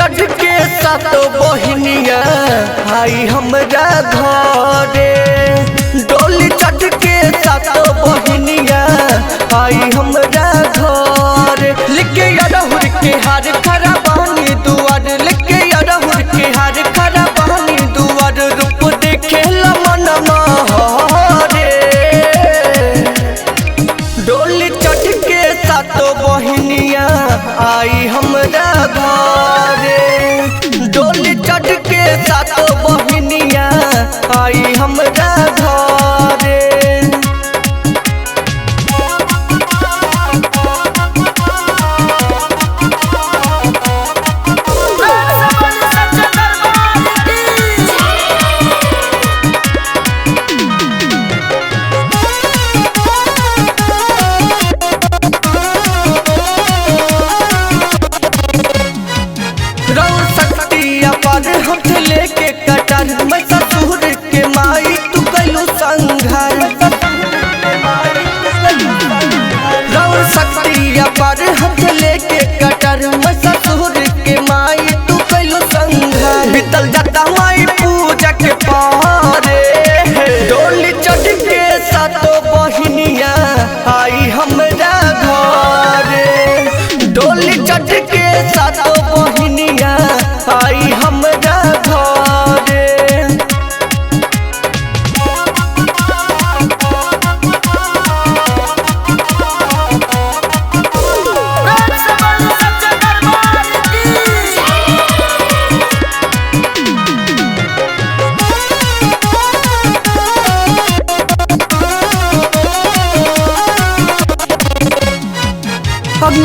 चढ़ के सातो बहिनिया आई हमरा घरे। डोली चढ़ के सातो बहिनिया आई हमरा घरे। लिखे अरहुर के हार खड़ा बहनी दुआर, लिखे अरहुर के हार खड़ा बहनी दुआर। रूप देखे मन महरे। डोली चढ़ के सातो बहिनिया आई हमरा घरे। डोली चढ़ के सातो बहिनिया आई हमरा घरे। हाथ लेके कटर मैं ससुर के माई तू कैलू संघर। रौर शक्तिया पर हाथ लेके कटर मैं ससुर के माई तू कैलू संघर। बीतल जाता माई पूजा के पारे। डोली चढ़ के सातो बहिनिया आई हमरा घरे। डोली चढ़ के सातो बहिनिया आई हमरा घरे।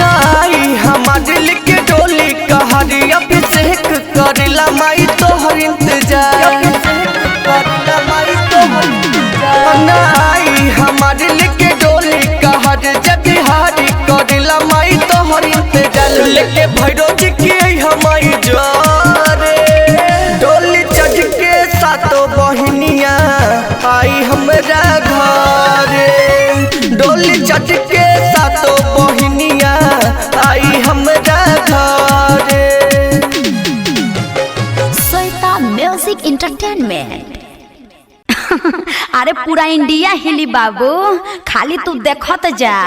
आई हमार दिल के डोली कहरी अभिषेक करेला माई तोहर इंतजार। आई हमार दिल के डोली कहर जब बिहारी करेला माई तोहर इंतजार। लेके भैरव जी के हमारी जारे। डोली चढ़ के सातो बहिनिया आई हमरा घरे। डोली चढ़ के सातो बहिनिया आई हमरा घरे। Shweta music entertainment. अरे पूरा इंडिया हिली बाबू, खाली तू देखत जा।